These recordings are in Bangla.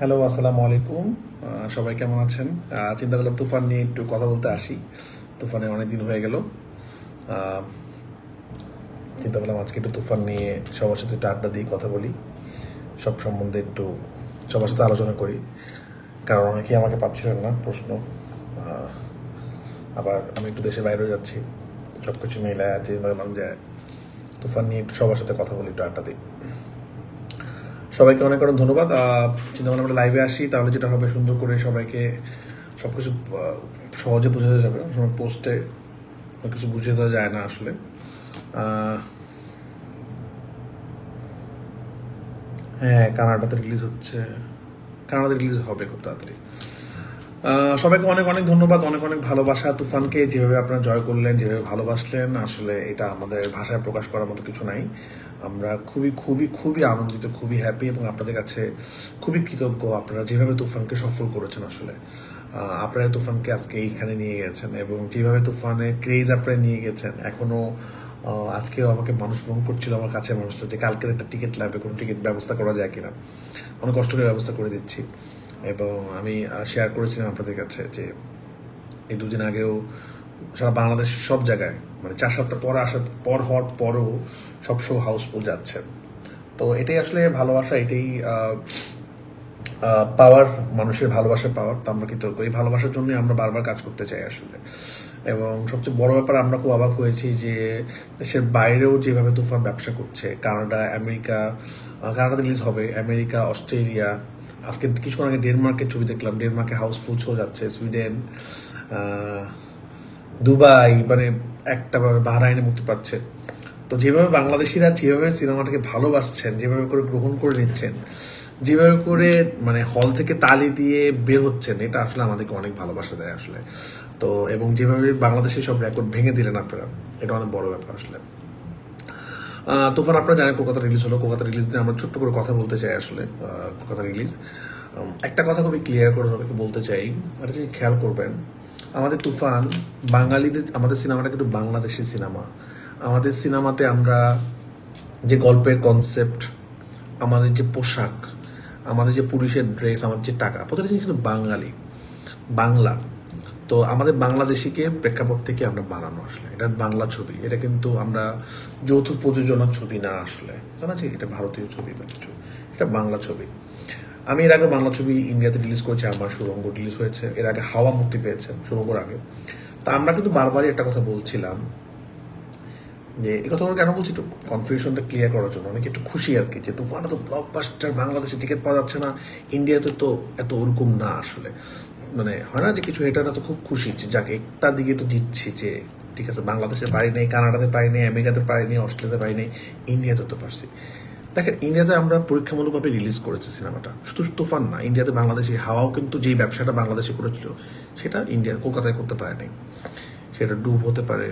হ্যালো, আসসালামু আলাইকুম। সবাই কেমন আছেন? চিন্তা করলাম তুফান নিয়ে একটু কথা বলতে আসি। তুফানে অনেক দিন হয়ে গেল। আহ, চিন্তা করলাম আজকে একটু তুফান নিয়ে সবার সাথে একটু আড্ডা দিই, কথা বলি, সব সম্বন্ধে একটু সবার সাথে আলোচনা করি। কারণ অনেকেই আমাকে পাচ্ছিলেন না প্রশ্ন। আহ, আবার আমি একটু দেশের বাইরেও যাচ্ছি, সব কিছু মিলে যে ভাবলাম যে তুফান নিয়ে একটু সবার সাথে কথা বলি, একটু আড্ডা দিই। সবাইকে অনেক অনেক ধন্যবাদ। চিন্তা করলাম আমরা লাইভে আসি, তাহলে যেটা হবে সুন্দর করে সবাইকে সব কিছু সহজে বোঝা যাবে। সময় পোস্টে কিছু বুঝিয়ে দেওয়া যায় না আসলে। হ্যাঁ, কানাডাতে রিলিজ হচ্ছে, কানাডাতে রিলিজ হবে খুব তাড়াতাড়ি। সবাইকে অনেক অনেক ধন্যবাদ, অনেক অনেক ভালোবাসা। তুফানকে যেভাবে আপনারা জয় করলেন, যেভাবে ভালোবাসলেন, আসলে এটা আমাদের ভাষায় প্রকাশ করার মতো কিছু নাই। আমরা খুবই খুবই খুবই আনন্দিত, খুবই হ্যাপি, এবং আপনাদের কাছে খুবই কৃতজ্ঞ আপনারা যেভাবে তুফানকে সফল করেছেন। আসলে আপনারা তুফানকে আজকে এইখানে নিয়ে গেছেন, এবং যেভাবে তুফানে ক্রেজ আপনারা নিয়ে গেছেন। এখনও আজকেও আমাকে মানুষ ফোন করছিল, আমার কাছে মানুষটা, যে কালকের একটা টিকিট লাগবে, কোনো টিকিট ব্যবস্থা করা যায় কিনা। অনেক কষ্ট করে ব্যবস্থা করে দিচ্ছি, এবং আমি শেয়ার করেছিলাম আপনাদের কাছে যে এই দুদিন আগেও সারা বাংলাদেশ সব জায়গায়, মানে 4 সপ্তাহ পর আসার পর হওয়ার পরও সব শো হাউসফুল যাচ্ছে। তো এটাই আসলে ভালোবাসা, এটাই পাওয়ার, মানুষের ভালোবাসার পাওয়ার। তো আমরা কৃতজ্ঞ, এই ভালোবাসার জন্যই আমরা বারবার কাজ করতে চাই আসলে। এবং সবচেয়ে বড় ব্যাপার, আমরা খুব অবাক হয়েছি যে দেশের বাইরেও যেভাবে তুফান ব্যবসা করছে। কানাডা, আমেরিকা, কানাডাতে রিলিজ হবে, আমেরিকা, অস্ট্রেলিয়া, আজকে কিছুক্ষণ আগে ডেনমার্কের ছবি দেখলাম, ডেনমার্কে হাউসফুল শো যাচ্ছে, সুইডেন, দুবাই, মানে একটা বাহরাইনে মুক্তি পাচ্ছে। তো যেভাবে বাংলাদেশিরা যেভাবে সিনেমাটাকে ভালোবাসছেন, যেভাবে করে গ্রহণ করে নিচ্ছেন, যেভাবে করে মানে হল থেকে তালি দিয়ে বের হচ্ছেন, এটা আসলে আমাদেরকে অনেক ভালোবাসা দেয় আসলে। তো এবং যেভাবে বাংলাদেশের সব রেকর্ড ভেঙে দিলেন আপনারা, এটা অনেক বড় ব্যাপার আসলে। তুফান আপনারা জানেন কলকাতা রিলিজ হলো। কলকাতা রিলিজ নিয়ে আমরা ছোট্ট করে কথা বলতে চাই আসলে। কলকাতা রিলিজ, একটা কথা খুবই ক্লিয়ার করে সবাইকে বলতে চাই, এটা যে খেয়াল করবেন, আমাদের তুফান বাঙালিদের, আমাদের সিনেমাটা কিন্তু বাংলাদেশি সিনেমা। আমাদের সিনেমাতে আমরা যে গল্পের কনসেপ্ট, আমাদের যে পোশাক, আমাদের যে পুলিশের ড্রেস, আমাদের যে টাকা, প্রতিটা জিনিস কিন্তু বাঙালি, বাংলা। তো আমাদের বাংলাদেশিকে প্রেক্ষাপট থেকে আমরা বানানো আসলে, এটা বাংলা ছবি। এটা কিন্তু আমরা যৌথ প্রযোজনার ছবি না আসলে, জানা যে এটা ভারতীয় ছবি বা কিছু, এটা বাংলা ছবি। আমি এর আগে বাংলা ছবি ইন্ডিয়াতে রিলিজ করেছি, আমার সুরঙ্গ রিলিজ হয়েছে, এর আগে হাওয়া মুক্তি পেয়েছে সুরঙ্গর আগে। তা আমরা কিন্তু বারবারই একটা কথা বলছিলাম যে এই কথা কেন বলছি, একটু কনফিউশনটা ক্লিয়ার করার জন্য। অনেকে একটু খুশি আর কি, যে তুফান তো ব্লকবাস্টার, বাংলাদেশে টিকিট পাওয়া যাচ্ছে না, ইন্ডিয়াতে তো এত ওরকম না আসলে। মানে হয় না যে কিছু হেটাররা তো খুব খুশি যে যাকে একটা দিকে তো জিতছি, যে ঠিক আছে বাংলাদেশে পারি নেই, কানাডাতে পারি নেই, আমেরিকাতে পারি নেই, অস্ট্রেলিয়াতে পারি নেই, ইন্ডিয়াতে তো পারছি। দেখেন, ইন্ডিয়াতে আমরা পরীক্ষামূলকভাবে রিলিজ করেছি সিনেমাটা, শুধু তুফান না, ইন্ডিয়াতে বাংলাদেশি হাওয়াও কিন্তু যেই ব্যবসাটা বাংলাদেশে করেছিল, সেটা ইন্ডিয়ার কলকাতায় করতে পারে নাই। সেটা ডুব হতে পারে,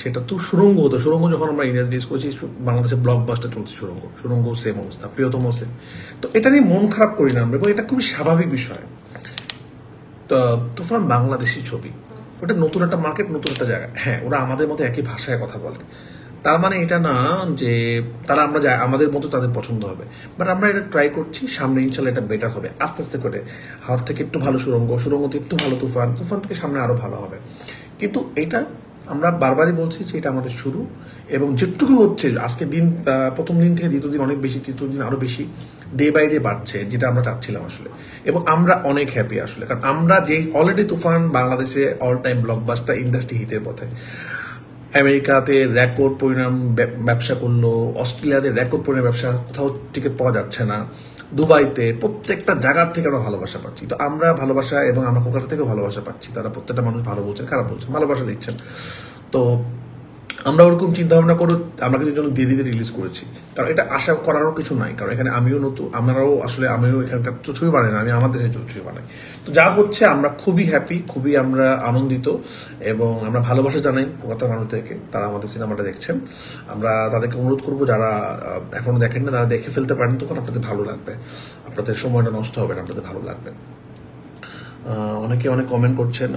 সেটা তো সুরঙ্গ হতো। সুরঙ্গ যখন আমরা ইন্ডিয়াতে রিলিজ করেছি, বাংলাদেশে ব্লকবাস্টার চলছে সুরঙ্গ, সুরঙ্গ সেম অবস্থা, প্রিয়তম সেম। তো এটা নিয়ে মন খারাপ করি না আমরা, এবং এটা খুবই স্বাভাবিক বিষয়। তুফান বাংলাদেশি ছবি, ওটা নতুন একটা মার্কেট, নতুন একটা জায়গা। হ্যাঁ, ওরা আমাদের মতো একই ভাষায় কথা বলে, তার মানে এটা না যে তারা আমরা যাই আমাদের মতো তাদের পছন্দ হবে। বাট আমরা এটা ট্রাই করছি, সামনে ইনশাল্লাহ এটা বেটার হবে, আস্তে আস্তে করে। হাত থেকে একটু ভালো সুরঙ্গ, সুরঙ্গ থেকে একটু ভালো তুফান, তুফান থেকে সামনে আরো ভালো হবে। কিন্তু এটা আমরা বারবারই বলছি যে এটা আমাদের শুরু, এবং যেটুকু হচ্ছে আজকে দিন, প্রথম দিন থেকে দ্বিতীয় দিন অনেক বেশি, তৃতীয় দিন আরো বেশি, ডে বাই ডে বাড়ছে, যেটা আমরা চাচ্ছিলাম আসলে। এবং আমরা অনেক হ্যাপি আসলে, কারণ আমরা যে অলরেডি তুফান বাংলাদেশে অল টাইম ব্লকবাস্টার, ইন্ডাস্ট্রি হিটের পথে। আমেরিকাতে রেকর্ড পরিমাণ ব্যবসা করলো, অস্ট্রেলিয়াতে রেকর্ড পরিমাণ ব্যবসা, কোথাও টিকিট পাওয়া যাচ্ছে না, দুবাইতে, প্রত্যেকটা জায়গার থেকে আমরা ভালোবাসা পাচ্ছি। তো আমরা ভালোবাসা, এবং আমরা কলকাতা থেকেও ভালোবাসা পাচ্ছি, তারা প্রত্যেকটা মানুষ ভালো বলছেন, খারাপ বলছেন, ভালোবাসা দিচ্ছেন। তো আমরা ওরকম চিন্তা ভাবনা করে আমরা কিন্তু জন্য দিয়ে দিতে রিলিজ করেছি, কারণ এটা আশা করারও কিছু নাই। কারণ এখানে আমিও নতুন, আমরাও আসলে, আমিও এখানকার তো ছবি বানাই না, আমি আমার দেশে ছবি বানাই। তো যা হচ্ছে আমরা খুবই হ্যাপি, খুবই আমরা আনন্দিত, এবং আমরা ভালোবাসা জানাই কলকাতার মানুষদেরকে, তারা আমাদের সিনেমাটা দেখছেন। আমরা তাদেরকে অনুরোধ করবো, যারা এখনো দেখেন না, তারা দেখে ফেলতে পারেন, তখন আপনাদের ভালো লাগবে, আপনাদের সময়টা নষ্ট হবে না, আপনাদের ভালো লাগবে। অনেকে অনেক কমেন্ট করছেন,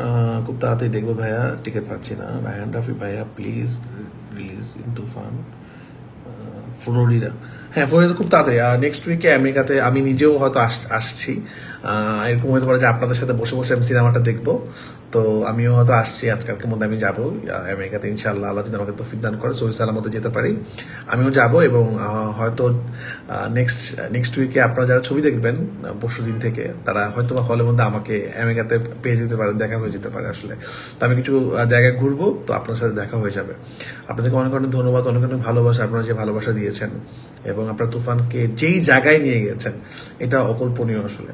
খুব তাড়াতাড়ি দেখবো ভাইয়া, টিকিট পাচ্ছি না। রায়হান রাফি ভাইয়া, please release in Toofan Florida, হ্যাঁ ফ্লোরিডা খুব তাড়াতাড়ি। নেক্সট উইকে আমেরিকাতে আমি নিজেও হয়তো আসছি। এরকম হতে পারে যে আপনাদের সাথে বসে বসে আমি সিনেমাটা দেখবো। তো আমিও হয়তো আসছি, আজকালকের মধ্যে আমি যাবো আমেরিকাতে ইনশাআল্লাহ, আল্লাহ যদি আমাকে তৌফিক দান করে সহি সালামতে যেতে পারি আমিও যাব। এবং হয়তো নেক্সট উইকে আপনারা যারা ছবি দেখবেন পরশু দিন থেকে, তারা হয়তো বা হলের মধ্যে আমাকে আমেরিকাতে পেয়ে যেতে পারেন, দেখা হয়ে যেতে পারে আসলে। তো আমি কিছু জায়গায় ঘুরবো, তো আপনার সাথে দেখা হয়ে যাবে। আপনাদেরকে অনেক অনেক ধন্যবাদ, অনেক অনেক ভালোবাসা, আপনারা যে ভালোবাসা দিয়েছেন এবং আপনারা তুফানকে যেই জায়গায় নিয়ে গেছেন এটা অকল্পনীয় আসলে।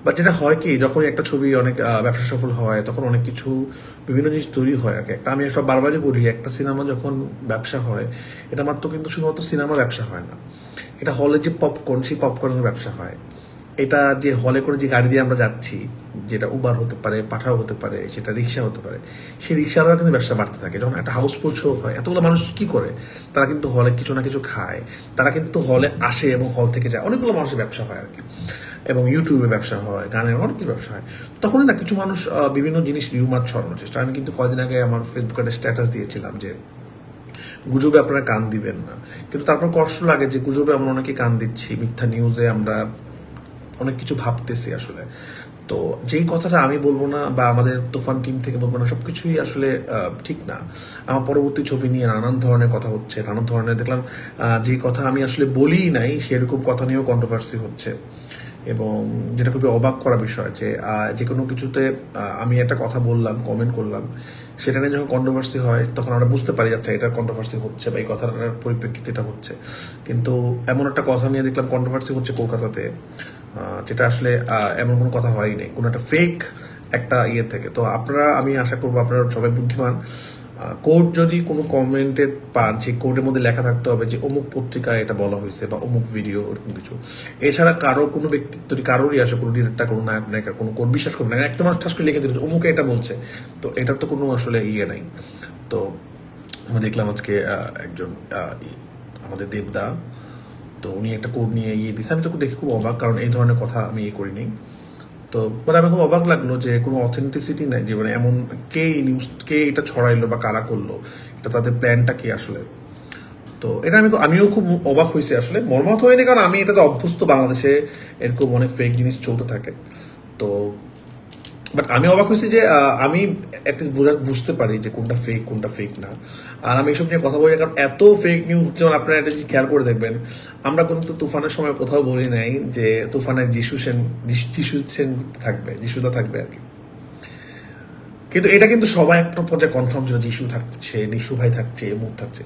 বাট যেটা হয় কি, যখনই একটা ছবি অনেক ব্যবসা সফল হয় তখন অনেক কিছু বিভিন্ন জিনিস তৈরি হয় আর কি। একটা আমি সব বারবারই বলি, একটা সিনেমা যখন ব্যবসা হয় এটা মাত্র কিন্তু শুধুমাত্র সিনেমা ব্যবসা হয় না, এটা হলে যে পপকর্ন, সেই পপকর্নের ব্যবসা হয়। এটা যে হলে করে যে গাড়ি দিয়ে আমরা যাচ্ছি, যেটা উবার হতে পারে, পাঠাও হতে পারে, সেটা রিক্সা হতে পারে, সেই রিক্সারও কিন্তু ব্যবসা বাড়তে থাকে। যখন একটা হাউসফুল শো হয়, এতগুলো মানুষ কি করে, তারা কিন্তু হলে কিছু না কিছু খায়, তারা কিন্তু হলে আসে এবং হল থেকে যায়, অনেকগুলো মানুষের ব্যবসা হয় আর কি। এবং ইউটিউবে ব্যবসা হয়, গানের অনেক কিছু ব্যবসা হয়। তখনই না কিছু মানুষ বিভিন্ন জিনিস রিউমার ছড়ানোর চেষ্টা। আমি কিন্তু কয়েকদিন আগে আমার ফেসবুকে একটা স্ট্যাটাস দিয়েছিলাম যে গুজবে আপনারা কান দিবেন না, কিন্তু তারপর কষ্ট লাগে যে গুজবে আমরা অনেকে কান দিচ্ছি, মিথ্যা নিউজে আমরা অনেক কিছু ভাবতেছি আসলে। তো যেই কথাটা আমি বলবো না বা আমাদের তুফান টিম থেকে বলবো না, সবকিছুই আসলে ঠিক না। আমার পরবর্তী ছবি নিয়ে নানান ধরনের কথা হচ্ছে, নানান ধরনের দেখলাম যে কথা আমি আসলে বলি নাই সেরকম কথা নিয়েও কন্ট্রোভার্সি হচ্ছে। এবং যেটা খুবই অবাক করা বিষয় যে কোনো কিছুতে আমি একটা কথা বললাম, কমেন্ট করলাম, সেটা নিয়ে যখন কন্ট্রোভার্সি হয় তখন আমরা বুঝতে পারি আচ্ছা এটার কন্ট্রোভার্সি হচ্ছে বা এই কথাটার পরিপ্রেক্ষিতে এটা হচ্ছে। কিন্তু এমন একটা কথা নিয়ে দেখলাম কন্ট্রোভার্সি হচ্ছে কলকাতাতে, যেটা আসলে এমন কোনো কথা হয়নি, কোনো একটা ফেক একটা ইয়ে থেকে। তো আমি আশা করবো আপনারা সবাই বুদ্ধিমান। কোর্ট যদি কোনো কমেন্টে পান, সেই কোর্টের মধ্যে লেখা থাকতে হবে যে অমুক পত্রিকায় এটা বলা হয়েছে বা অমুক ভিডিও, ওরকম কিছু। এছাড়া কারো কোনো ব্যক্তিত্ব কারোরই আসে, কোনো ডিরেক্টর, কোনো নায়ক নায়িকা, কোনো কোর্ট বিশ্বাস করবে না, একটা মানুষ ঠাস করে লিখে দিচ্ছে অমুকে এটা বলছে, তো এটার তো কোনো আসলে ইয়ে নাই। তো আমি দেখলাম আজকে একজন আমাদের দেবদা, তো উনি একটা কোড নিয়ে দিচ্ছে, আমি তো দেখে খুব অবাক, কারণ এই ধরনের কথা আমি করিনি। তো আমি খুব অবাক লাগলো যে কোনো অথেন্টিসিটি নাই, যে মানে এমন কে এটা ছড়াইলো বা কারা করলো, এটা তাদের প্ল্যানটা কি আসলে। তো এটা আমিও খুব অবাক হয়েছি আসলে, মর্মাহত হয়নি, কারণ আমি এটাতে অভ্যস্ত, বাংলাদেশে এরকম অনেক ফেক জিনিস চলতে থাকে। তো বাট আমি অবাক হয়েছি যে আমি অ্যাটলিস্ট বুঝতে পারি যে কোনটা ফেক না। আর আমি এসব নিয়ে কথা বলি কারণ এত ফেক নিউজ, যেমন আপনারা একটা জিনিস খেয়াল করে দেখবেন, আমরা কিন্তু তুফানের সময় কোথাও বলি নাই যে তুফানে যিশুদা থাকবে আর কি। কিন্তু এটা কিন্তু সবাই একটা পর্যায়ে কনফার্ম ছিল, যিশু থাকছে, নিশু ভাই থাকছে, মুখ থাকছে।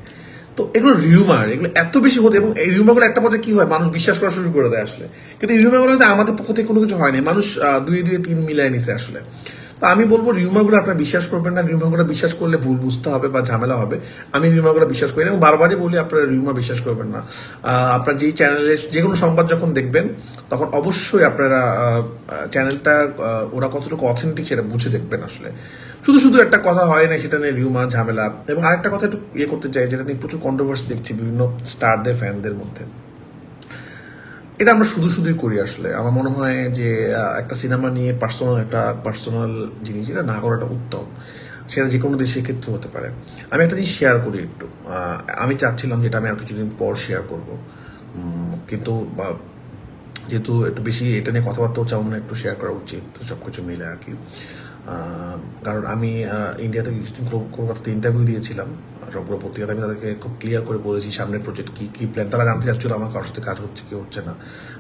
তো এগুলো রিউমার, এগুলো এত বেশি হতে, এবং এই রিউমারগুলো একটা পর্যায়ে কি হয়, মানুষ বিশ্বাস করা শুরু করে দেয় আসলে। কিন্তু এই রিউমারগুলো কিন্তু আমাদের পক্ষ থেকে কোনো কিছু হয়নি, মানুষ 2-2-3 মিলাই নিছে আসলে। তো আমি বলবো রিউমারগুলো আপনারা বিশ্বাস করবেন না, রিউমারগুলো বিশ্বাস করলে ভুল বুঝতে হবে বা ঝামেলা হবে। আমি রিউমারগুলো বিশ্বাস করি না, এবং বারবারই বলি আপনারা রিউমার বিশ্বাস করবেন না। আপনার যেই চ্যানেলে যে কোনো সংবাদ যখন দেখবেন তখন অবশ্যই আপনারা চ্যানেলটা ওরা কতটুকু অথেন্টিক সেটা বুঝে দেখবেন আসলে। শুধু একটা কথা হয় না, সেটা নিয়ে রিউমার ঝামেলা। এবং আরেকটা কথা একটু করতে চাই, যেটা নিয়ে প্রচুর কন্ট্রোভার্সি দেখছি বিভিন্ন স্টারদের, ফ্যানদের মধ্যে। এটা আমরা শুধুই করি আসলে। আমার মনে হয় যে একটা সিনেমা নিয়ে পার্সোনাল জিনিস এটা না করাটা উত্তম, সেটা যে কোনো দেশের ক্ষেত্রে হতে পারে। আমি একটা জিনিস শেয়ার করি একটু, আমি চাচ্ছিলাম যেটা আমি আর কিছুদিন পর শেয়ার করব, কিন্তু যেহেতু একটু বেশি এটা নিয়ে কথাবার্তা হচ্ছে, আমার একটু শেয়ার করা উচিত সবকিছু মিলে আর কি। কারণ আমি ইন্ডিয়াতে কলকাতাতে ইন্টারভিউ দিয়েছিলাম সবগুলো পত্রিকাতে, আমি তাদেরকে খুব ক্লিয়ার করে বলেছি সামনের প্রজেক্ট কি প্ল্যান। তারা জানতে চাচ্ছিল আমার কারোর সাথে কাজ হচ্ছে কি হচ্ছে না,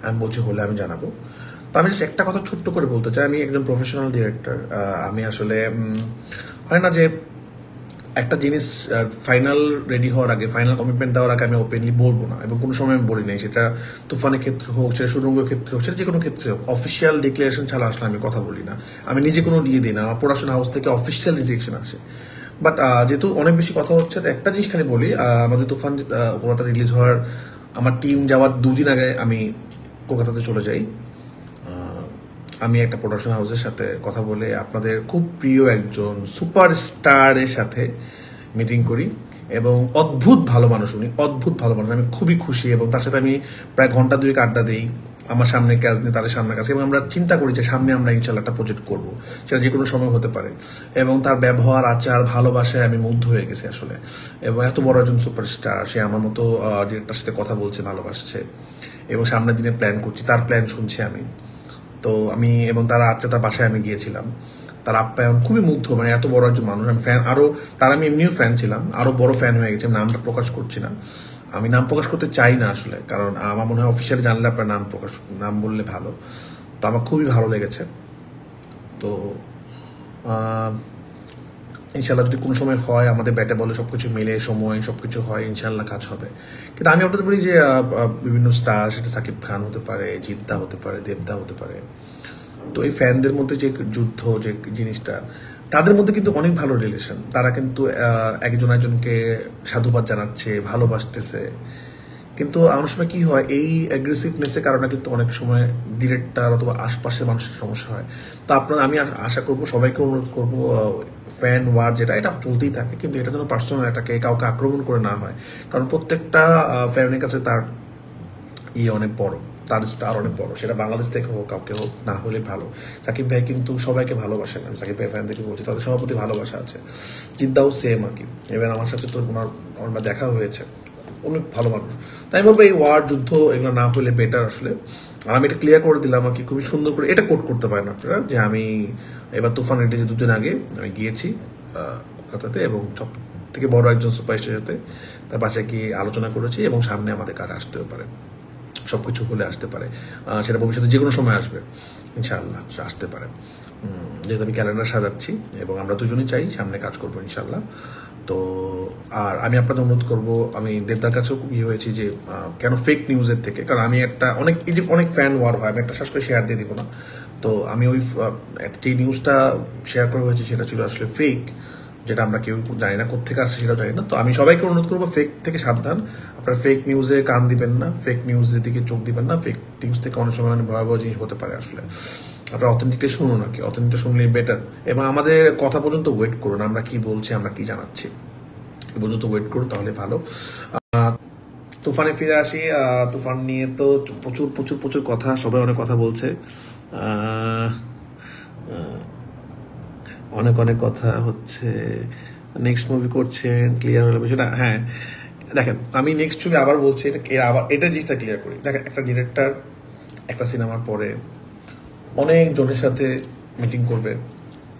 আমি বলছি হলে আমি জানাবো। তো আমি জাস্ট একটা কথা ছোট্ট করে বলতে চাই, আমি একজন প্রফেশনাল ডিরেক্টর। আমি আসলে হয় না যে একটা জিনিস ফাইনাল রেডি হওয়ার আগে, ফাইনাল কমিটমেন্ট দেওয়ার আগে আমি ওপেনলি বলবো না, এবং কোনো সময় আমি বলি নাই, সেটা তুফানের ক্ষেত্রে হোক, সেটা সুরঙ্গের ক্ষেত্রে হোক, সেটা যে কোনো ক্ষেত্রে হোক, অফিসিয়াল ডিক্লারেশন ছাড়া আসলে আমি কথা বলি না। আমি নিজে কোনো দিই না, আমার প্রোডাকশন হাউস থেকে অফিসিয়াল ডিরেকশন আসে। বাট যেহেতু অনেক বেশি কথা হচ্ছে, তো একটা জিনিস খালি বলি, আমাদের তুফান কলকাতা রিলিজ হওয়ার আমার টিম যাওয়ার 2 দিন আগে আমি কলকাতাতে চলে যাই। আমি একটা প্রোডাকশন হাউসের সাথে কথা বলে আপনাদের খুব প্রিয় একজন সুপারস্টারের সাথে মিটিং করি, এবং অদ্ভুত ভালো মানুষ উনি, অদ্ভুত ভালো মানুষ, আমি খুবই খুশি। এবং তার সাথে আমি প্রায় ঘন্টা 2 আড্ডা দিই, আমার সামনে কাজ নিয়ে তাদের সামনে কাজ, এবং আমরা চিন্তা করি যে সামনে আমরা ইনশাল্লাহ একটা প্রজেক্ট করবো, সেটা যে কোনো সময় হতে পারে। এবং তার ব্যবহার, আচার, ভালোবাসায় আমি মুগ্ধ হয়ে গেছি আসলে। এবং এত বড় একজন সুপারস্টার, সে আমার মতো ডিরেক্টরের সাথে কথা বলছে, ভালোবাসছে, এবং সামনের দিনে প্ল্যান করছি, তার প্ল্যান শুনছি আমি। তো আমি এবং তার তার বাসায় আমি গিয়েছিলাম, তার আপ্যায়ন খুবই মুগ্ধ, মানে এত বড় একজন মানুষ। আমি ফ্যান, আরো তার আমি এমনিও ফ্যান ছিলাম, আরো বড় ফ্যান হয়ে গেছে। নামটা প্রকাশ করছি না, আমি নাম প্রকাশ করতে চাই না আসলে, কারণ আমার মনে হয় অফিসিয়ালি জানলে আপনার নাম বললে ভালো। তো আমার খুবই ভালো লেগেছে। তো ইনশাল্লাহ যদি কোনো সময় হয়, আমাদের ব্যাটে বলে সবকিছু মিলে সময় সবকিছু হয়, ইনশাল্লাহ কাজ হবে। কিন্তু আমি আপনাদের বলি যে বিভিন্ন স্টার, সেটা সাকিব খান হতে পারে, জিদ্দা হতে পারে, দেবদা হতে পারে, তো এই ফ্যানদের মধ্যে যে যুদ্ধ, যে জিনিসটা, তাদের মধ্যে কিন্তু অনেক ভালো রিলেশন। তারা কিন্তু একজন একজনকে সাধুবাদ জানাচ্ছে, ভালোবাসতেছে। কিন্তু অনেক সময় কি হয়, এই অ্যাগ্রেসিভনেসের কারণে কিন্তু অনেক সময় ডিরেক্টর অথবা আশপাশের মানুষের সমস্যা হয়। তো আমি আশা করবো, সবাইকে অনুরোধ করবো, ফ্যান ওয়ার যেটা, এটা চলতেই থাকে, কিন্তু এটা যেন পার্সোনাল এটাকে কাউকে আক্রমণ করে না হয়। কারণ প্রত্যেকটা ফ্যানের কাছে তার অনেক বড়, তার স্টার অনেক বড়, সেটা বাংলাদেশ থেকে হোক, কাউকে হোক, না হলে ভালো। সাকিব ভাই কিন্তু সবাইকে ভালোবাসেন, আমি সাকিব ভাই ফ্যান থেকে বলছি, তাদের সবার প্রতি ভালোবাসা আছে। জিদ্দাও সেম আর কি, এবার আমার সাথে তো আমার দেখা হয়েছে, অনেক ভালো মানুষ। তাই আমি বলবো এই ওয়ার, যুদ্ধ, এগুলো না হলে বেটার আসলে। আর আমি এটা ক্লিয়ার করে দিলাম আর কি, খুবই সুন্দর করে এটা কোট করতে পারেন আপনারা, যে আমি এবার তুফান রেডিজে 2 দিন আগে আমি গিয়েছি কলকাতাতে, এবং সব থেকে বড় একজন সুপারস্টারের সাথে তার বাসায় গিয়ে আলোচনা করেছি, এবং সামনে আমাদের কাজ আসতেও পারে, সবকিছু হলে আসতে পারে, সেটা ভবিষ্যতে যে কোনো সময় আসবে ইনশাআল্লাহ, আসতে পারে। যেহেতু আমি ক্যালেন্ডার সাজাচ্ছি, এবং আমরা দুজনেই চাই সামনে কাজ করবো ইনশাআল্লাহ। তো আর আমি আপনাদের অনুরোধ করবো, আমি দেবদার কাছেও ইয়ে হয়েছি যে কেন ফেক নিউজের থেকে, কারণ আমি একটা অনেক ফ্যান ওয়ার হয়, আমি একটা শ্বাস করে শেয়ার দিয়ে দিব না। তো আমি ওই যে নিউজটা শেয়ার করা হয়েছে সেটা ছিল আসলে ফেক, যেটা আমরা কেউ জানি না কোথেকে আসছে, সেটাও জানি না। তো আমি সবাইকে অনুরোধ করবো, ফেক থেকে সাবধান, আপনারা ফেক নিউজে কান দিবেন না, ফেক নিউজের দিকে চোখ দিবেন না। ফেক নিউজ থেকে অনেক সময় ভয়াবহ জিনিস হতে পারে আসলে। আপনারা অথেন্টিকটা শুনুন আর কি, অথেন্টিকটা শুনলেই বেটার। এবং আমাদের কথা পর্যন্ত ওয়েট করুন, আমরা কি বলছি, আমরা কি জানাচ্ছি, এ পর্যন্ত ওয়েট করুন, তাহলে ভালো। তুফানে ফিরে আসি। তুফান নিয়ে তো প্রচুর প্রচুর প্রচুর কথা, সবাই অনেক কথা বলছে, অনেক অনেক কথা হচ্ছে। নেক্সট মুভি করছেন, ক্লিয়ার হলো বিষয়টা। হ্যাঁ দেখেন, আমি নেক্সট ছবি আবার বলছি, এটা জিনিসটা ক্লিয়ার করি। দেখেন, একটা ডিরেক্টর একটা সিনেমার পরে অনেক জনের সাথে মিটিং করবে,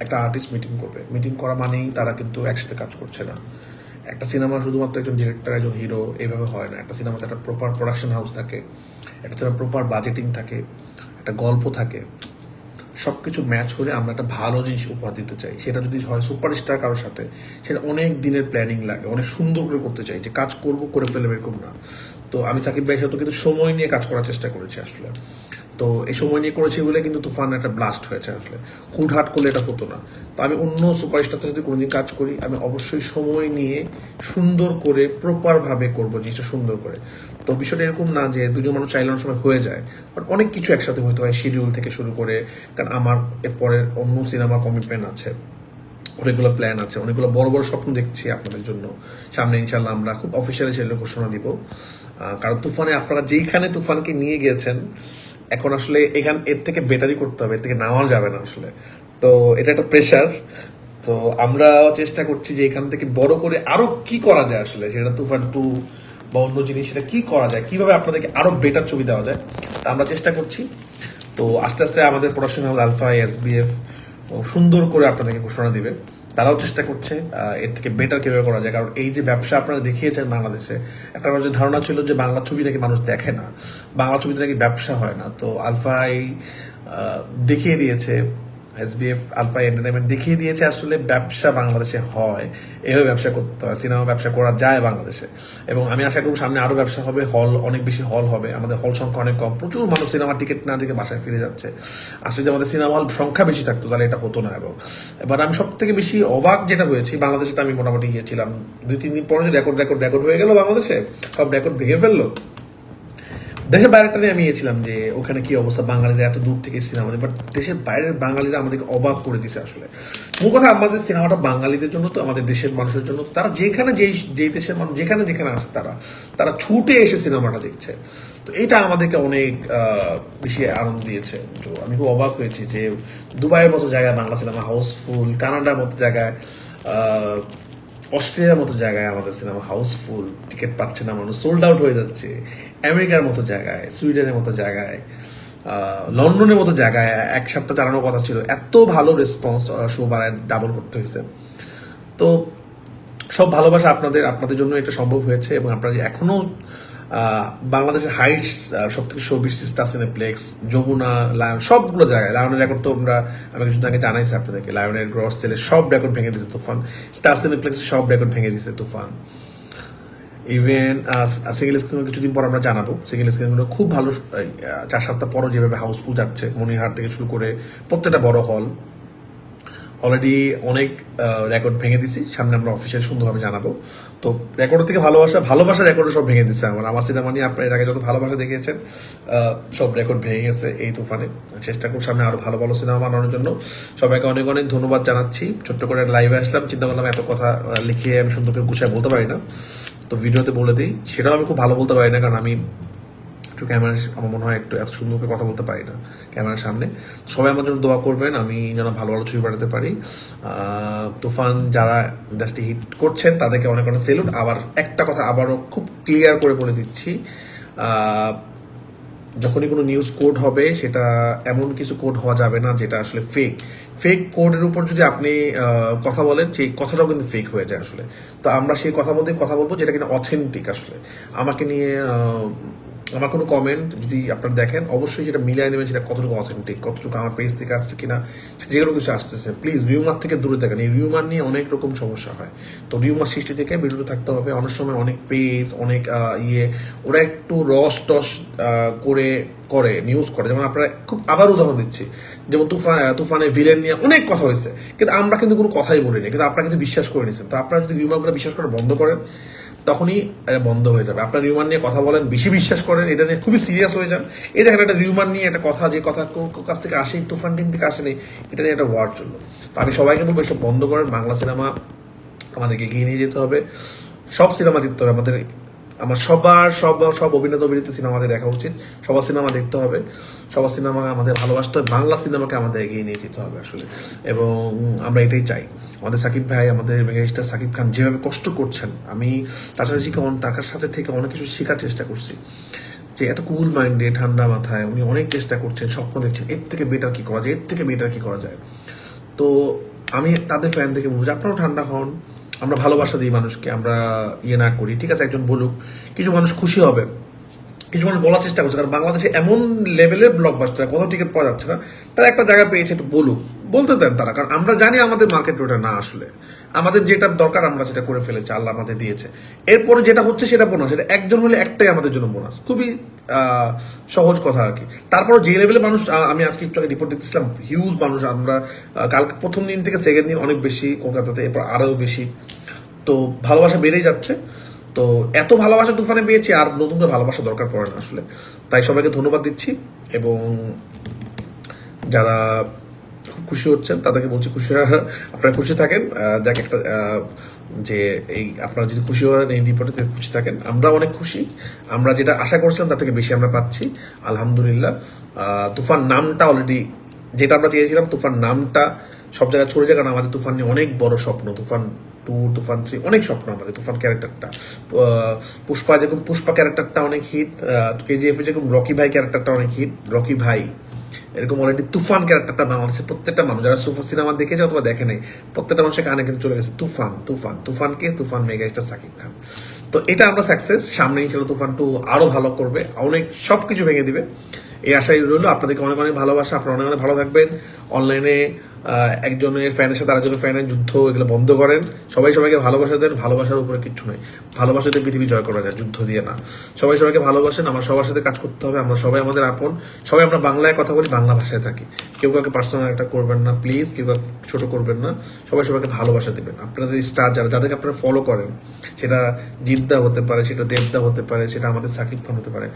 একটা আর্টিস্ট মিটিং করবে। মিটিং করা মানেই তারা কিন্তু একসাথে কাজ করছে না। একটা সিনেমা শুধুমাত্র একজন ডিরেক্টর, একজন হিরো এইভাবে হয় না। একটা সিনেমাতে একটা প্রপার প্রোডাকশন হাউস থাকে, একটা সিনেমা প্রপার বাজেটিং থাকে, একটা গল্প থাকে, সবকিছু ম্যাচ করে আমরা একটা ভালো জিনিস উপহার দিতে চাই। সেটা যদি হয় সুপারস্টার কারোর সাথে, সেটা অনেক দিনের প্ল্যানিং লাগে, অনেক সুন্দর করে করতে চাই, যে কাজ করবো করে ফেলবে এরকম না। তো আমি সাকিব ভাইয়ের সাথে কিন্তু সময় নিয়ে কাজ করার চেষ্টা করেছি আসলে। তো এই সময় নিয়ে করেছি বলে কিন্তু তুফান একটা ব্লাস্ট হয়েছে আসলে, হুটহাট করলে এটা হতো না। তো আমি অন্য সুপারস্টারের সাথে কোনোদিন কাজ করি, আমি অবশ্যই সময় নিয়ে সুন্দর করে প্রপারভাবে করবো জিনিসটা, সুন্দর করে। তো বিষয়টা এরকম না যে দুজন মানুষ চাইলে অনেক সময় হয়ে যায়, বাট অনেক কিছু একসাথে হতে হয়, শিডিউল থেকে শুরু করে, কারণ আমার এরপরে অন্য সিনেমা কমিটমেন্ট আছে, অনেকগুলো প্ল্যান আছে, অনেকগুলো বড় বড় স্বপ্ন দেখছি আপনাদের জন্য সামনে। ইনশাল্লাহ আমরা খুব অফিসিয়ালি সেগুলো ঘোষণা দিব। কারণ তুফানে আপনারা যেইখানে তুফানকে নিয়ে গিয়েছেন, এখন আসলে এর থেকে বেটারই করতে হবে, এর থেকে নেওয়া যাবে না আসলে। তো এটা একটা প্রেশার। তো আমরা চেষ্টা করছি যে এখান থেকে বড় করে আরো কি করা যায় আসলে, সেটা তুফান 2 বা অন্য জিনিস, সেটা কি করা যায়, কিভাবে আপনাদেরকে আরো বেটার ছবি দেওয়া যায়, তা আমরা চেষ্টা করছি। তো আস্তে আস্তে আমাদের প্রোডাকশন হাউস আলফা, এসবিএফ সুন্দর করে আপনাদেরকে ঘোষণা দিবে। তারাও চেষ্টা করছে এর থেকে বেটার কিভাবে করা যায়। কারণ এই যে ব্যবসা আপনারা দেখিয়েছেন বাংলাদেশে, একটা যে ধারণা ছিল যে বাংলা ছবি নাকি মানুষ দেখে না, বাংলা ছবিতে নাকি ব্যবসা হয় না। তো আলফাই দেখিয়ে দিয়েছে, এসবিএফ আলফা এন্টারটেইনমেন্ট দেখিয়ে দিয়েছে আসলে ব্যবসা বাংলাদেশে হয়, এভাবে ব্যবসা করতে হয়, সিনেমা ব্যবসা করা যায় বাংলাদেশে। এবং আমি আশা করব সামনে আরো ব্যবসা হবে, হল অনেক বেশি হল হবে। আমাদের হল সংখ্যা অনেক কম, প্রচুর মানুষ সিনেমা টিকিট না দেখে বাসায় ফিরে যাচ্ছে। আসলে যদি আমাদের সিনেমা হল সংখ্যা বেশি থাকতো তাহলে এটা হতো না। এবং এবার আমি সব থেকে বেশি অবাক যেটা হয়েছি, বাংলাদেশে তো আমি মোটামুটি গিয়েছিলাম 2-3 দিন পরে, রেকর্ড হয়ে গেল বাংলাদেশে, সব রেকর্ড ভেঙে ফেললো। দেশের বাইরেটা নিয়ে আমি গিয়েছিলাম যে ওখানে কি অবস্থা, বাঙালিরা এত দূর থেকে সিনেমা, বাট দেশের বাইরের বাঙালিরা আমাদেরকে অবাক করে দিছে আসলে। মূল কথা আমাদের সিনেমাটা বাঙালিদের জন্য, তো আমাদের দেশের মানুষের জন্য। তারা যেখানে যেই দেশের মানুষ যেখানে যেখানে আছে তারা ছুটে এসে সিনেমাটা দেখছে। তো এটা আমাদেরকে অনেক বেশি আনন্দ দিয়েছে। তো আমি খুব অবাক হয়েছি যে দুবাইয়ের মতো জায়গায় বাংলা সিনেমা হাউসফুল, কানাডার মতো জায়গায়, অস্ট্রেলিয়ার মতো জায়গায় আমাদের সিনেমা হাউসফুল, টিকিট পাচ্ছে না মানুষ, সোল্ড আউট হয়ে যাচ্ছে। আমেরিকার মতো জায়গায়, সুইডেনের মতো জায়গায়, লন্ডনের মতো জায়গায় 1 সপ্তাহ চালানোর কথা ছিল, এত ভালো রেসপন্স, শো বাড়ায় ডাবল করতে হয়েছে। তো সব ভালোবাসা আপনাদের জন্য এটা সম্ভব হয়েছে। এবং আপনারা এখনো বাংলাদেশের হাইটস সব থেকে শো বেশি স্টার সিনেপ্লেক্স, যমুনা, লায়ন, সবগুলো জায়গায়, লায়নের রেকর্ড তো আমি কিছুদিন আগে জানাইছি আপনাদেরকে, লায়নের গ্রস সেলে সব রেকর্ড ভেঙে দিয়েছে তুফান, স্টার সিনেপ্লেক্সের সব রেকর্ড ভেঙে দিয়েছে তুফান। ইভেন সিঙ্গেল স্ক্রিন কিছুদিন পর আমরা জানাবো, সিঙ্গেল স্ক্রিনগুলো খুব ভালো, 4 সপ্তাহ পরও যেভাবে হাউসফুল যাচ্ছে, মনিহার থেকে শুরু করে প্রত্যেকটা বড় হল অলরেডি অনেক রেকর্ড ভেঙে দিছি, সামনে আমরা অফিসিয়াল সুন্দরভাবে জানাবো। তো রেকর্ড থেকে ভালোবাসা রেকর্ড সব ভেঙে দিচ্ছে আমার সিনেমা নিয়ে। আপনার এর আগে যত ভালোবাসা দেখিয়েছেন সব রেকর্ড ভেঙে গেছে এই তুফানে। চেষ্টা করব সামনে আরো ভালো ভালো সিনেমা বানানোর জন্য। সবাইকে অনেক অনেক ধন্যবাদ জানাচ্ছি। ছোট্ট করে লাইভে আসলাম, চিন্তা করলাম এত কথা লিখিয়ে আমি সুন্দর করে গুছায় বলতে পারি না, তো ভিডিওতে বলে দিই। সেটাও আমি খুব ভালো বলতে পারি না, কারণ আমি একটু ক্যামেরা, আমার মনে হয় একটু এত সুন্দর করে কথা বলতে পারি না ক্যামেরার সামনে। সবাই আমার জন্য দোয়া করবেন, আমি যেন ভালো ভালো ছবি বানাতে পারি। তুফান যারা ইন্ডাস্ট্রি হিট করছেন তাদেরকে অনেক অনেক সেলুট। আবার একটা কথা আবারও খুব ক্লিয়ার করে বলে দিচ্ছি, যখনই কোনো নিউজ কোড হবে সেটা এমন কিছু কোড হওয়া যাবে না যেটা আসলে ফেক কোডের উপর যদি আপনি কথা বলেন, সেই কথাটাও কিন্তু ফেক হয়ে যায় আসলে। তো আমরা সেই কথার মধ্যে কথা বলবো যেটা কিনা অথেন্টিক। আসলে আমাকে নিয়ে আমার কোনো কমেন্ট যদি আপনারা দেখেন, অবশ্যই যেটা মিলাই নেবেন সেটা কতটুকু অথেন্টিক, কতটুকু আমার পেজ থেকে আসছে কিনা, যেগুলো কিছু আসতেছে। প্লিজ রিউমার থেকে দূরে থাকেন, এই রিউমার নিয়ে অনেক রকম সমস্যা হয়। তো রিউমার সৃষ্টি থেকে বিরত থাকতে হবে। অনেক সময় অনেক পেজ, অনেক ওরা একটু টস করে নিউজ করে। যেমন আপনারা খুব আবার উদাহরণ দিচ্ছি, যেমন তুফানে ভিলেন নিয়ে অনেক কথা হয়েছে, কিন্তু আমরা কিন্তু কোনো কথাই বলিনি, কিন্তু আপনারা কিন্তু বিশ্বাস করে নিয়েছেন। তো আপনারা যদি রিউমারগুলো বিশ্বাস করা বন্ধ করেন তখনই বন্ধ হয়ে যাবে। আপনার রিউমার নিয়ে কথা বলেন, বেশি বিশ্বাস করেন, এটা নিয়ে খুবই সিরিয়াস হয়ে যান। এই দেখেন একটা রিউমার নিয়ে একটা কথা, যে কথা কাছ থেকে আসে, তুফান টিম থেকে আসেনি, এটা নিয়ে একটা ওয়ার্ড চললো। তো আমি সবাইকে বলবো এসব বন্ধ করেন। বাংলা সিনেমা আমাদেরকে এগিয়ে নিয়ে যেতে হবে, সব সিনেমা জিততে হবে আমাদের। আমার সব অভিনেতা অভিনেত্রী সিনেমাতে দেখা উচিত, সবার সিনেমা দেখতে হবে, সবার সিনেমা আমাদের ভালোবাসতে হবে, বাংলা সিনেমাকে আমাদের এগিয়ে নিয়ে যেতে হবে আসলে। এবং আমরা এটাই চাই। আমাদের সাকিব ভাই, আমাদের মেগাস্টার সাকিব খান যেভাবে কষ্ট করছেন, আমি তার সাথে থেকে অনেক কিছু শেখার চেষ্টা করছি। যে এত কুল মাইন্ডে, ঠান্ডা মাথায় উনি অনেক চেষ্টা করছেন, স্বপ্ন দেখছেন এর থেকে বেটার কি করা যায়, এর থেকে বেটার কি করা যায়। তো আমি তাদের ফ্যান থেকে বলবো যে আপনারাও ঠান্ডা হন, আমরা ভালোবাসা দিই মানুষকে, আমরা না করি। ঠিক আছে, একজন বলুক, কিছু মানুষ খুশি হবে, কিছু মানুষ বলার চেষ্টা করছে, কারণ বাংলাদেশে এমন লেভেলের ব্লকবাস্টার, কোথাও টিকিট পাওয়া যাচ্ছে না, তারা একটা জায়গা পেয়েছে, একটু বলতে দেন তারা। কারণ আমরা জানি আমাদের মার্কেট ওটা না, আসলে আমাদের যেটা দরকার আমরা সেটা করে ফেলেছি, আল্লাহ আমাদের দিয়েছে। এরপরে যেটা হচ্ছে সেটা বোনাস, সেটা একজন হলে একটাই আমাদের জন্য বোনাস, খুবই সহজ কথা আর কি। তারপর যে লেভেলে মানুষ, আমি আজকে একটু আগে রিপোর্ট দেখতেছিলাম, হিউজ মানুষ, আমরা কালকে প্রথম দিন থেকে সেকেন্ড দিন অনেক বেশি কলকাতাতে, এরপর আরও বেশি। তো ভালোবাসা বেড়েই যাচ্ছে। তো এত ভালোবাসা তুফানে পেয়েছি, আর নতুন করে ভালোবাসা দরকার পড়ে না আসলে। তাই সবাইকে ধন্যবাদ দিচ্ছি, এবং যারা খুব খুশি হচ্ছেন তাদেরকে বলছি আপনারা খুশি থাকেন। যাক একটা যে এই আপনারা যদি খুশি হন, এই রিপোর্টে খুশি থাকেন, আমরা অনেক খুশি। আমরা যেটা আশা করছিলাম তার থেকে বেশি আমরা পাচ্ছি, আলহামদুলিল্লাহ। তুফান নামটা অলরেডি যেটা আমরা চেয়েছিলাম, তুফান নামটা সব জায়গায় ছড়ে যায়, কারণ আমাদের তুফান নিয়ে অনেক বড় স্বপ্ন। তুফান 2, তুফান 3, অনেক স্বপ্ন আমাদের। তুফান ক্যারেক্টারটা, পুষ্পা ক্যারেক্টারটা অনেক হিট, কেজিএফ এ যেরকম রকি ভাই ক্যারেক্টারটা অনেক হিট, রকি ভাই এরকম অলরেডি তুফান ক্যারেক্টারটা বাংলাদেশের প্রত্যেকটা মানুষ যারা সুপার সিনেমা দেখেছে অথবা দেখে নাই, প্রত্যেকটা মানুষের কানে কিন্তু চলে গেছে তুফান মেগাস্টার সাকিব খান। তো এটা আমরা সাকসেস। সামনে ইনশাআল্লাহ তুফান 2 আরো ভালো করবে, অনেক সবকিছু ভেঙে দিবে, এই আশাই রইল। আপনাদেরকে অনেক অনেক ভালোবাসা, আপনারা অনেক অনেক ভালো থাকবেন, অনলাইনে একজনের ফ্যানের সাথে আরেকজনের ফ্যানের যুদ্ধ, এগুলো বন্ধ করেন। সবাই সবাইকে ভালোবাসা দেন, ভালোবাসার উপরে কিচ্ছু নেই। ভালোবাসাতে পৃথিবী জয় করা যায়, যুদ্ধ দিয়ে না। সবাই সবাইকে ভালোবাসেন, আমরা সবার সাথে কাজ করতে হবে, আমরা সবাই আমাদের আপন, সবাই আমরা বাংলায় কথা বলি, বাংলা ভাষায় থাকি। কেউ কাউকে পার্সোনাল একটা করবেন না প্লিজ, কেউ কাউকে ছোট করবেন না, সবাই সবাইকে ভালোবাসা দেবেন। আপনাদের স্টার যাদেরকে আপনারা ফলো করেন, সেটা জিদ্দা হতে পারে, সেটা দেবদা হতে পারে, সেটা আমাদের সাকিব খান হতে পারে,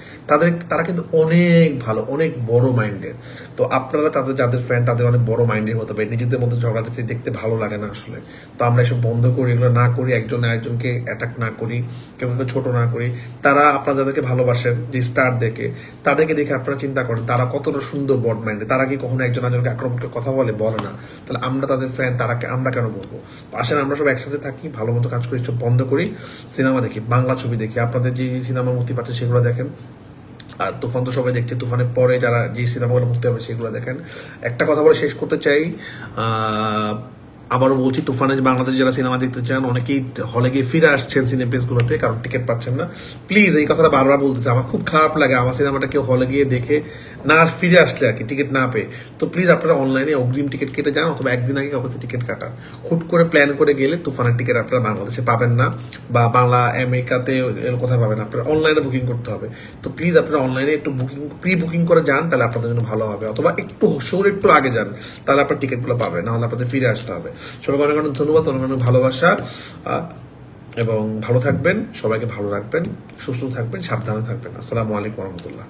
তারা কিন্তু অনেক ভালো, অনেক বড় মাইন্ডের। তো আপনারা যাদের ফ্যান তাদের অনেক বড় মাইন্ডের হতে পারে। নিজেদের মধ্যে ঝগড়া দেখতে ভালো লাগে না আসলে। তো আমরা এসব বন্ধ করি, এগুলো না করি, একজন আরেকজনকে অ্যাটাক না করি, কেউ কাউকে ছোট না করি। তারা আপনারা যাদেরকে ভালোবাসেন, যে স্টার দেখে, তাদেরকে দেখে আপনারা চিন্তা করেন তারা কতটা সুন্দর বড মাইন্ডে। তারা কি কখনো একজন আরেকজনকে আক্রমণ করে কথা বলে না? তাহলে আমরা তাদের ফ্যান, আমরা কেন বলবো? তো আসেন আমরা সব একসাথে থাকি, ভালো মতো কাজ করি, সব বন্ধ করি, সিনেমা দেখি, বাংলা ছবি দেখি। আপনাদের যে সিনেমা মুক্তি পাচ্ছে সেগুলো দেখেন। আর তুফান তো সবাই দেখছে, তুফানের পরে যারা যে সিনেমাগুলো মুক্তি হবে সেগুলো দেখেন। একটা কথা বলে শেষ করতে চাই, আবারও বলছি, তুফানে বাংলাদেশে যারা সিনেমা দেখতে চান, অনেকেই হলে গিয়ে ফিরে আসছেন সিনেপ্লেসগুলোতে, কারণ টিকিট পাচ্ছেন না। প্লিজ এই কথাটা বারবার বলতেছে, আমার খুব খারাপ লাগে আমার সিনেমাটা কেউ হলে গিয়ে দেখে না ফিরে আসলে আর কি, টিকিট না পেয়ে। তো প্লিজ আপনারা অনলাইনে অগ্রিম টিকিট কেটে যান, অথবা একদিন আগে কাউকে টিকিট কাটান। হুট করে প্ল্যান করে গেলে তুফানের টিকিট আপনারা বাংলাদেশে পাবেন না, বা বাংলা আমেরিকাতে কোথায় পাবেন, আপনারা অনলাইনে বুকিং করতে হবে। তো প্লিজ আপনারা অনলাইনে একটু প্রি বুকিং করে যান, তাহলে আপনাদের জন্য ভালো হবে। অথবা একটু আগে যান, তাহলে আপনার টিকিটগুলো পাবেন, নাহলে আপনাদের ফিরে আসতে হবে। সবাইকে অনেক অনেক ধন্যবাদ, অনেক অনেক ভালোবাসা, এবং ভালো থাকবেন, সবাইকে ভালো রাখবেন, সুস্থ থাকবেন, সাবধানে থাকবেন। আসসালামু আলাইকুম রহমতুল্লাহ।